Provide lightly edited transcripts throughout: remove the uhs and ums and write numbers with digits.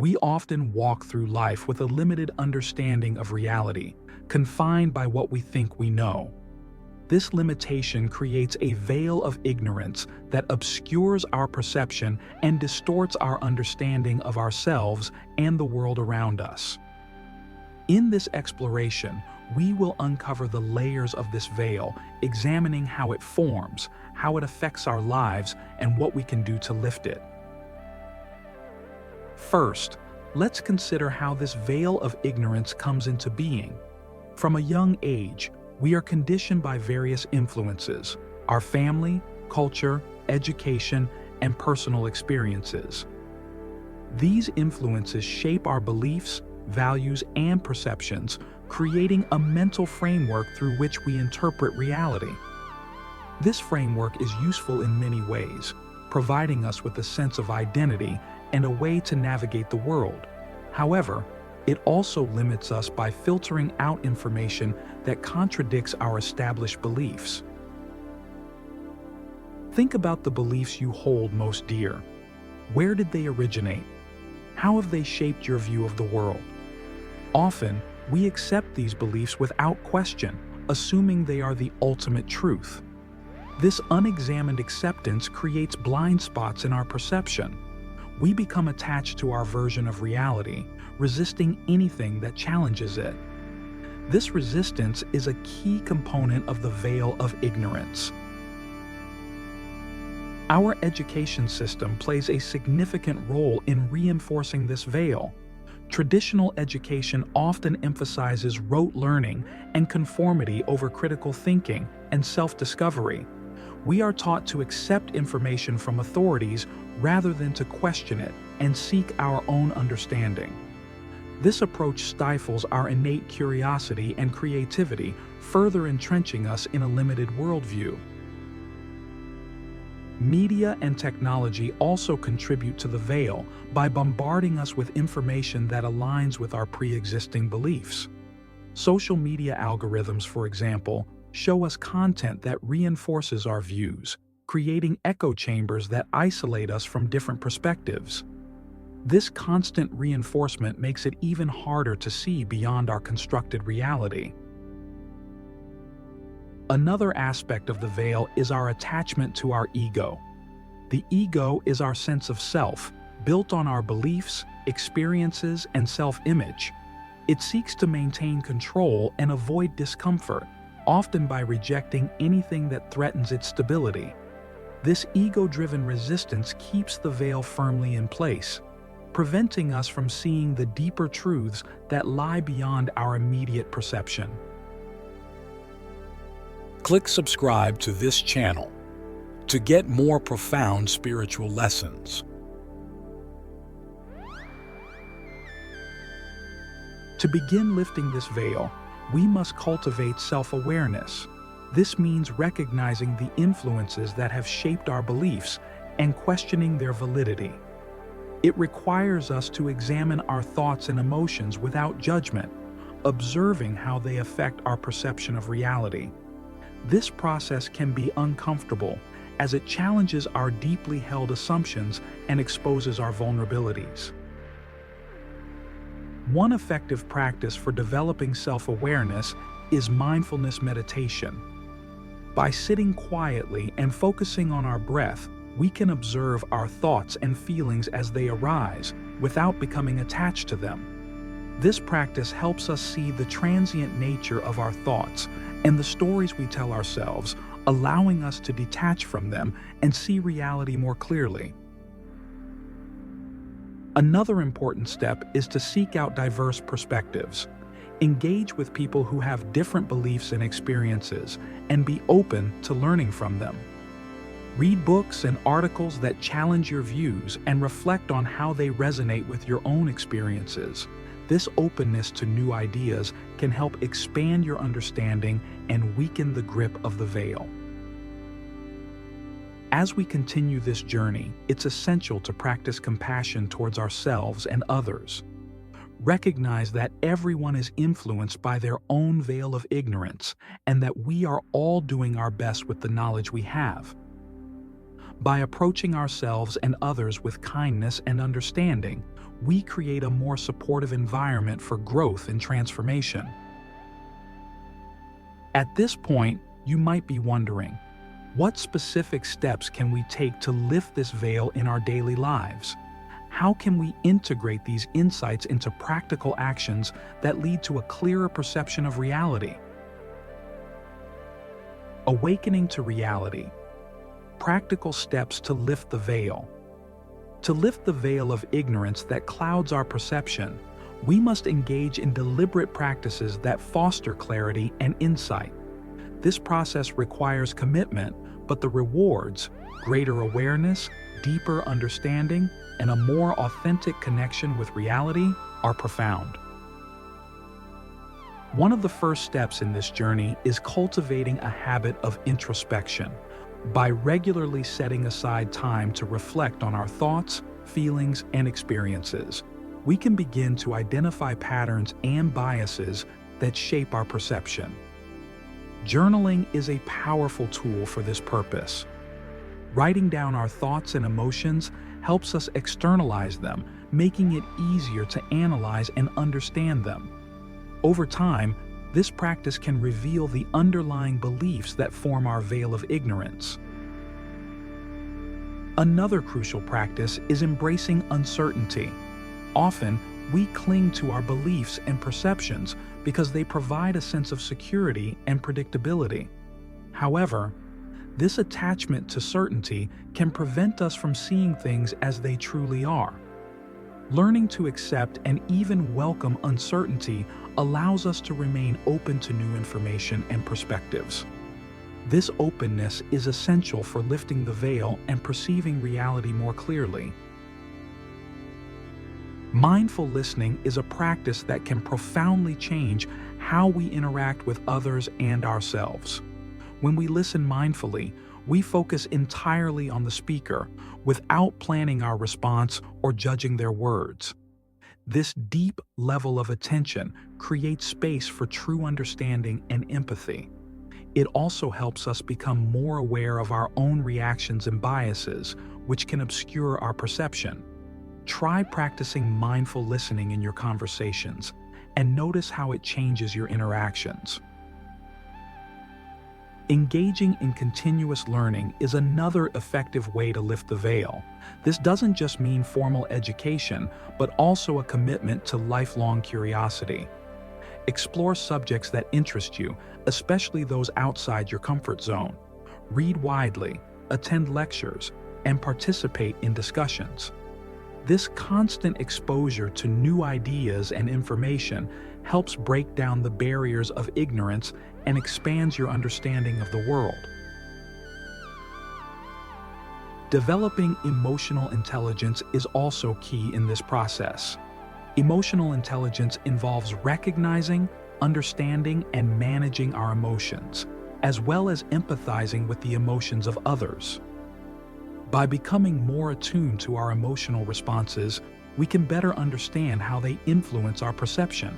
We often walk through life with a limited understanding of reality, confined by what we think we know. This limitation creates a veil of ignorance that obscures our perception and distorts our understanding of ourselves and the world around us. In this exploration, we will uncover the layers of this veil, examining how it forms, how it affects our lives, and what we can do to lift it. First, let's consider how this veil of ignorance comes into being. From a young age, we are conditioned by various influences: our family, culture, education, and personal experiences. These influences shape our beliefs, values, and perceptions, creating a mental framework through which we interpret reality. This framework is useful in many ways, providing us with a sense of identity and a way to navigate the world. However, it also limits us by filtering out information that contradicts our established beliefs. Think about the beliefs you hold most dear. Where did they originate? How have they shaped your view of the world? Often, we accept these beliefs without question, assuming they are the ultimate truth. This unexamined acceptance creates blind spots in our perception. We become attached to our version of reality, resisting anything that challenges it. This resistance is a key component of the veil of ignorance. Our education system plays a significant role in reinforcing this veil. Traditional education often emphasizes rote learning and conformity over critical thinking and self-discovery. We are taught to accept information from authorities rather than to question it and seek our own understanding. This approach stifles our innate curiosity and creativity, further entrenching us in a limited worldview. Media and technology also contribute to the veil by bombarding us with information that aligns with our pre-existing beliefs. Social media algorithms, for example, show us content that reinforces our views, creating echo chambers that isolate us from different perspectives. This constant reinforcement makes it even harder to see beyond our constructed reality. Another aspect of the veil is our attachment to our ego. The ego is our sense of self, built on our beliefs, experiences, and self-image. It seeks to maintain control and avoid discomfort, often by rejecting anything that threatens its stability. This ego-driven resistance keeps the veil firmly in place, preventing us from seeing the deeper truths that lie beyond our immediate perception. Click subscribe to this channel to get more profound spiritual lessons. To begin lifting this veil, we must cultivate self-awareness. This means recognizing the influences that have shaped our beliefs and questioning their validity. It requires us to examine our thoughts and emotions without judgment, observing how they affect our perception of reality. This process can be uncomfortable, as it challenges our deeply held assumptions and exposes our vulnerabilities. One effective practice for developing self-awareness is mindfulness meditation. By sitting quietly and focusing on our breath, we can observe our thoughts and feelings as they arise, without becoming attached to them. This practice helps us see the transient nature of our thoughts and the stories we tell ourselves, allowing us to detach from them and see reality more clearly. Another important step is to seek out diverse perspectives. Engage with people who have different beliefs and experiences, and be open to learning from them. Read books and articles that challenge your views and reflect on how they resonate with your own experiences. This openness to new ideas can help expand your understanding and weaken the grip of the veil. As we continue this journey, it's essential to practice compassion towards ourselves and others. Recognize that everyone is influenced by their own veil of ignorance, and that we are all doing our best with the knowledge we have. By approaching ourselves and others with kindness and understanding, we create a more supportive environment for growth and transformation. At this point, you might be wondering, what specific steps can we take to lift this veil in our daily lives? How can we integrate these insights into practical actions that lead to a clearer perception of reality? Awakening to reality. Practical steps to lift the veil. To lift the veil of ignorance that clouds our perception, we must engage in deliberate practices that foster clarity and insight. This process requires commitment, but the rewards, greater awareness, deeper understanding, and a more authentic connection with reality, are profound. One of the first steps in this journey is cultivating a habit of introspection. By regularly setting aside time to reflect on our thoughts, feelings, and experiences, we can begin to identify patterns and biases that shape our perception. Journaling is a powerful tool for this purpose. Writing down our thoughts and emotions helps us externalize them, making it easier to analyze and understand them. Over time, this practice can reveal the underlying beliefs that form our veil of ignorance. Another crucial practice is embracing uncertainty. Often, we cling to our beliefs and perceptions because they provide a sense of security and predictability. However, this attachment to certainty can prevent us from seeing things as they truly are. Learning to accept and even welcome uncertainty allows us to remain open to new information and perspectives. This openness is essential for lifting the veil and perceiving reality more clearly. Mindful listening is a practice that can profoundly change how we interact with others and ourselves. When we listen mindfully, we focus entirely on the speaker without planning our response or judging their words. This deep level of attention creates space for true understanding and empathy. It also helps us become more aware of our own reactions and biases, which can obscure our perception. Try practicing mindful listening in your conversations and notice how it changes your interactions. Engaging in continuous learning is another effective way to lift the veil. This doesn't just mean formal education, but also a commitment to lifelong curiosity. Explore subjects that interest you, especially those outside your comfort zone. Read widely, attend lectures, and participate in discussions. This constant exposure to new ideas and information helps break down the barriers of ignorance and expands your understanding of the world. Developing emotional intelligence is also key in this process. Emotional intelligence involves recognizing, understanding, and managing our emotions, as well as empathizing with the emotions of others. By becoming more attuned to our emotional responses, we can better understand how they influence our perception.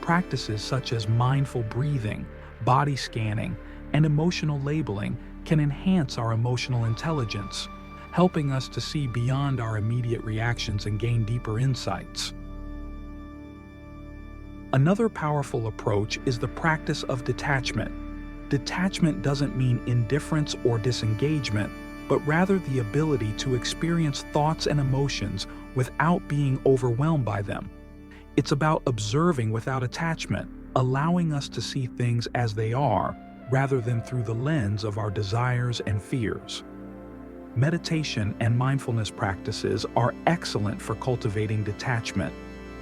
Practices such as mindful breathing, body scanning, and emotional labeling can enhance our emotional intelligence, helping us to see beyond our immediate reactions and gain deeper insights. Another powerful approach is the practice of detachment. Detachment doesn't mean indifference or disengagement, but rather the ability to experience thoughts and emotions without being overwhelmed by them. It's about observing without attachment, allowing us to see things as they are, rather than through the lens of our desires and fears. Meditation and mindfulness practices are excellent for cultivating detachment,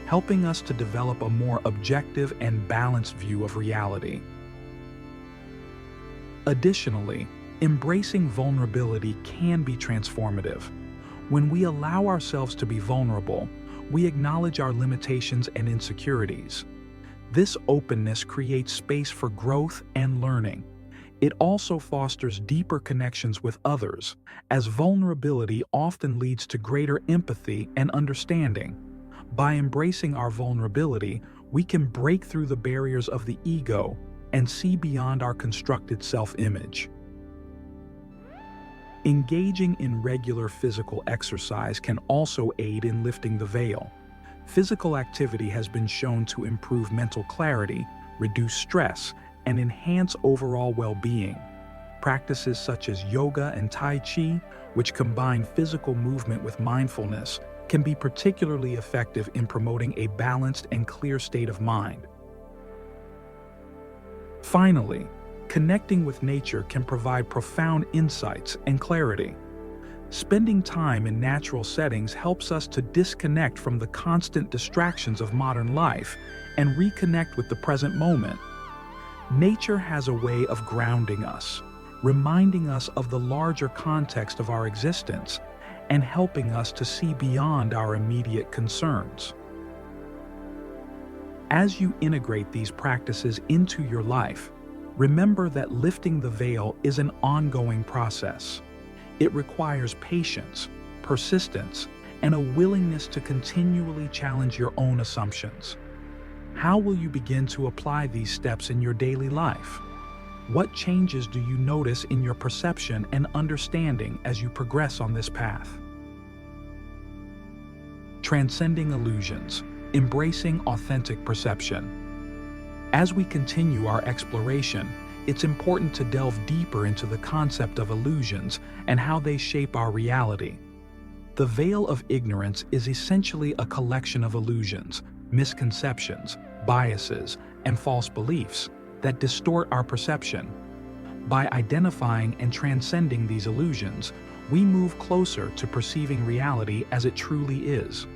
helping us to develop a more objective and balanced view of reality. Additionally, embracing vulnerability can be transformative. When we allow ourselves to be vulnerable, we acknowledge our limitations and insecurities. This openness creates space for growth and learning. It also fosters deeper connections with others, as vulnerability often leads to greater empathy and understanding. By embracing our vulnerability, we can break through the barriers of the ego and see beyond our constructed self-image. Engaging in regular physical exercise can also aid in lifting the veil. Physical activity has been shown to improve mental clarity, reduce stress, and enhance overall well-being. Practices such as yoga and Tai Chi, which combine physical movement with mindfulness, can be particularly effective in promoting a balanced and clear state of mind. Finally, connecting with nature can provide profound insights and clarity. Spending time in natural settings helps us to disconnect from the constant distractions of modern life and reconnect with the present moment. Nature has a way of grounding us, reminding us of the larger context of our existence and helping us to see beyond our immediate concerns. As you integrate these practices into your life, remember that lifting the veil is an ongoing process. It requires patience, persistence, and a willingness to continually challenge your own assumptions. How will you begin to apply these steps in your daily life? What changes do you notice in your perception and understanding as you progress on this path? Transcending illusions, embracing authentic perception. As we continue our exploration, it's important to delve deeper into the concept of illusions and how they shape our reality. The veil of ignorance is essentially a collection of illusions, misconceptions, biases, and false beliefs that distort our perception. By identifying and transcending these illusions, we move closer to perceiving reality as it truly is.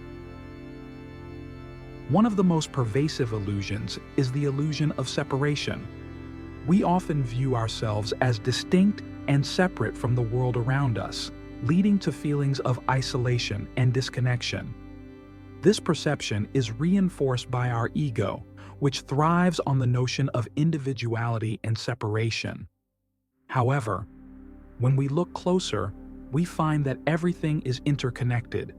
One of the most pervasive illusions is the illusion of separation. We often view ourselves as distinct and separate from the world around us, leading to feelings of isolation and disconnection. This perception is reinforced by our ego, which thrives on the notion of individuality and separation. However, when we look closer, we find that everything is interconnected.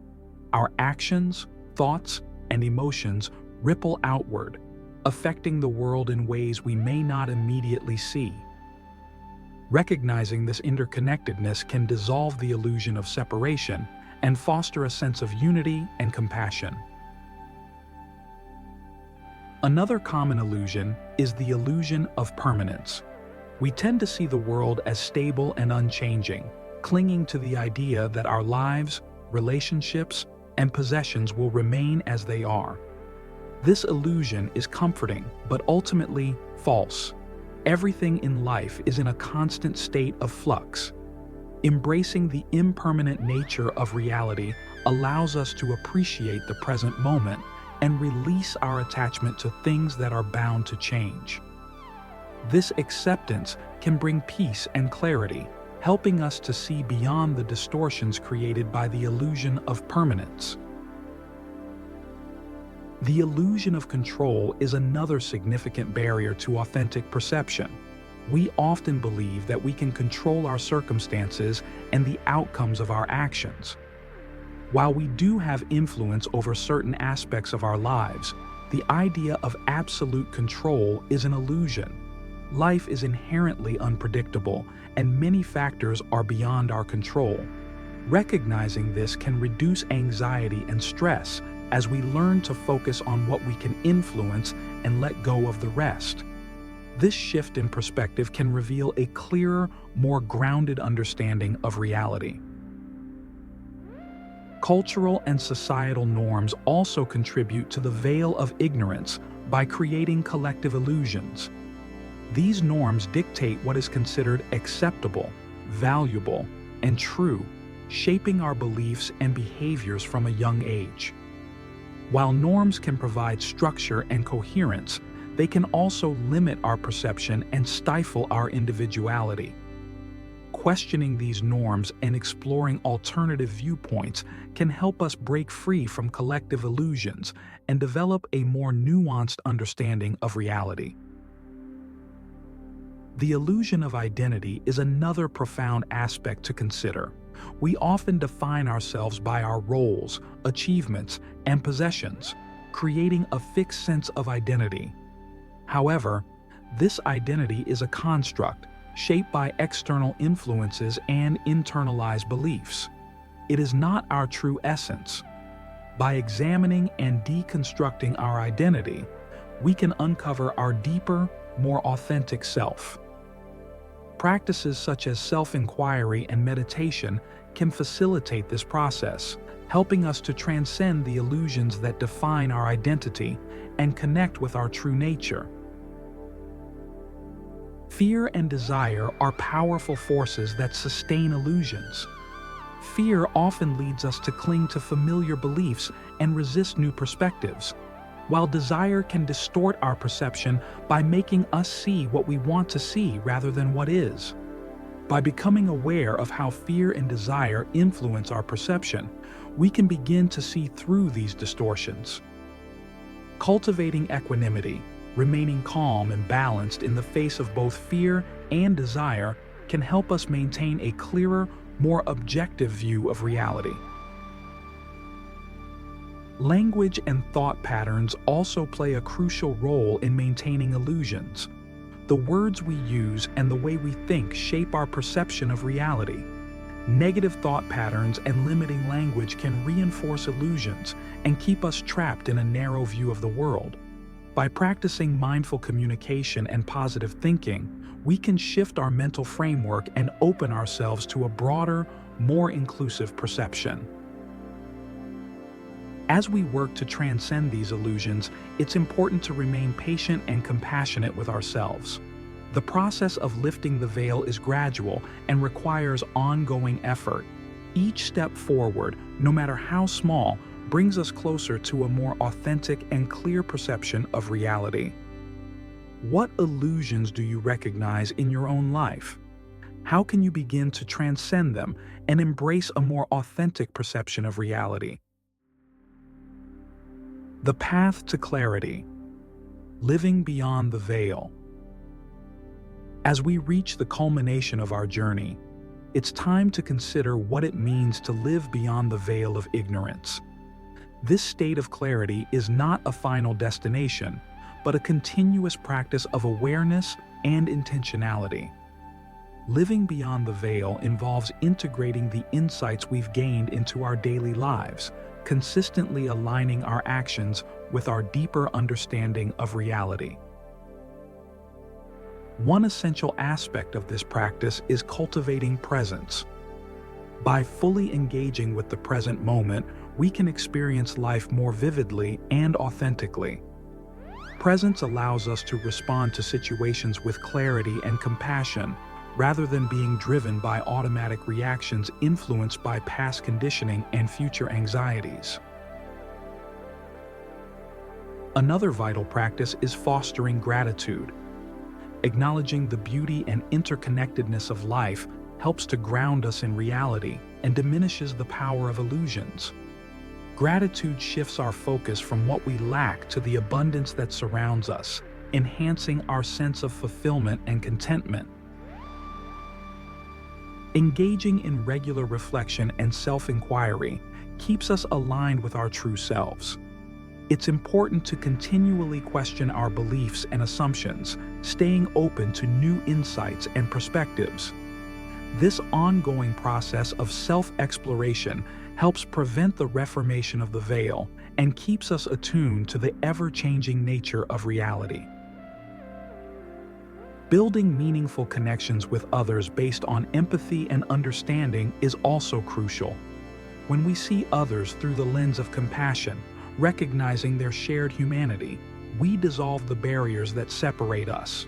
Our actions, thoughts, and emotions ripple outward, affecting the world in ways we may not immediately see. Recognizing this interconnectedness can dissolve the illusion of separation and foster a sense of unity and compassion. Another common illusion is the illusion of permanence. We tend to see the world as stable and unchanging, clinging to the idea that our lives, relationships, and possessions will remain as they are. This illusion is comforting, but ultimately false. Everything in life is in a constant state of flux. Embracing the impermanent nature of reality allows us to appreciate the present moment and release our attachment to things that are bound to change. This acceptance can bring peace and clarity, helping us to see beyond the distortions created by the illusion of permanence. The illusion of control is another significant barrier to authentic perception. We often believe that we can control our circumstances and the outcomes of our actions. While we do have influence over certain aspects of our lives, the idea of absolute control is an illusion. Life is inherently unpredictable, and many factors are beyond our control. Recognizing this can reduce anxiety and stress as we learn to focus on what we can influence and let go of the rest. This shift in perspective can reveal a clearer, more grounded understanding of reality. Cultural and societal norms also contribute to the veil of ignorance by creating collective illusions. These norms dictate what is considered acceptable, valuable, and true, shaping our beliefs and behaviors from a young age. While norms can provide structure and coherence, they can also limit our perception and stifle our individuality. Questioning these norms and exploring alternative viewpoints can help us break free from collective illusions and develop a more nuanced understanding of reality. The illusion of identity is another profound aspect to consider. We often define ourselves by our roles, achievements, and possessions, creating a fixed sense of identity. However, this identity is a construct, shaped by external influences and internalized beliefs. It is not our true essence. By examining and deconstructing our identity, we can uncover our deeper, more authentic self. Practices such as self-inquiry and meditation can facilitate this process, helping us to transcend the illusions that define our identity and connect with our true nature. Fear and desire are powerful forces that sustain illusions. Fear often leads us to cling to familiar beliefs and resist new perspectives, while desire can distort our perception by making us see what we want to see rather than what is. By becoming aware of how fear and desire influence our perception, we can begin to see through these distortions. Cultivating equanimity, remaining calm and balanced in the face of both fear and desire, can help us maintain a clearer, more objective view of reality. Language and thought patterns also play a crucial role in maintaining illusions. The words we use and the way we think shape our perception of reality. Negative thought patterns and limiting language can reinforce illusions and keep us trapped in a narrow view of the world. By practicing mindful communication and positive thinking, we can shift our mental framework and open ourselves to a broader, more inclusive perception. As we work to transcend these illusions, it's important to remain patient and compassionate with ourselves. The process of lifting the veil is gradual and requires ongoing effort. Each step forward, no matter how small, brings us closer to a more authentic and clear perception of reality. What illusions do you recognize in your own life? How can you begin to transcend them and embrace a more authentic perception of reality? The path to clarity. Living beyond the veil. As we reach the culmination of our journey, it's time to consider what it means to live beyond the veil of ignorance. This state of clarity is not a final destination, but a continuous practice of awareness and intentionality. Living beyond the veil involves integrating the insights we've gained into our daily lives, consistently aligning our actions with our deeper understanding of reality. One essential aspect of this practice is cultivating presence. By fully engaging with the present moment, we can experience life more vividly and authentically. Presence allows us to respond to situations with clarity and compassion, rather than being driven by automatic reactions influenced by past conditioning and future anxieties. Another vital practice is fostering gratitude. Acknowledging the beauty and interconnectedness of life helps to ground us in reality and diminishes the power of illusions. Gratitude shifts our focus from what we lack to the abundance that surrounds us, enhancing our sense of fulfillment and contentment. Engaging in regular reflection and self-inquiry keeps us aligned with our true selves. It's important to continually question our beliefs and assumptions, staying open to new insights and perspectives. This ongoing process of self-exploration helps prevent the reformation of the veil and keeps us attuned to the ever-changing nature of reality. Building meaningful connections with others based on empathy and understanding is also crucial. When we see others through the lens of compassion, recognizing their shared humanity, we dissolve the barriers that separate us.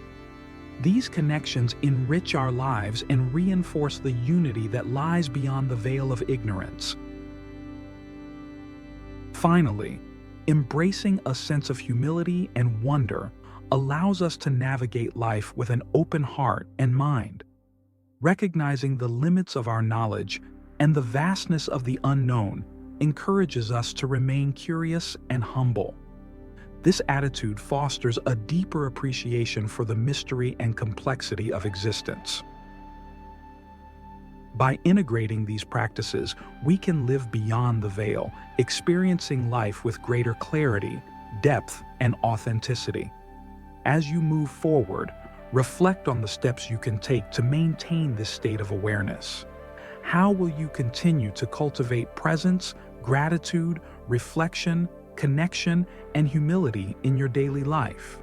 These connections enrich our lives and reinforce the unity that lies beyond the veil of ignorance. Finally, embracing a sense of humility and wonder allows us to navigate life with an open heart and mind. Recognizing the limits of our knowledge and the vastness of the unknown encourages us to remain curious and humble. This attitude fosters a deeper appreciation for the mystery and complexity of existence. By integrating these practices, we can live beyond the veil, experiencing life with greater clarity, depth, and authenticity. As you move forward, Reflect on the steps you can take to maintain this state of awareness. How will you continue to cultivate presence, gratitude, reflection, connection, and humility in your daily life?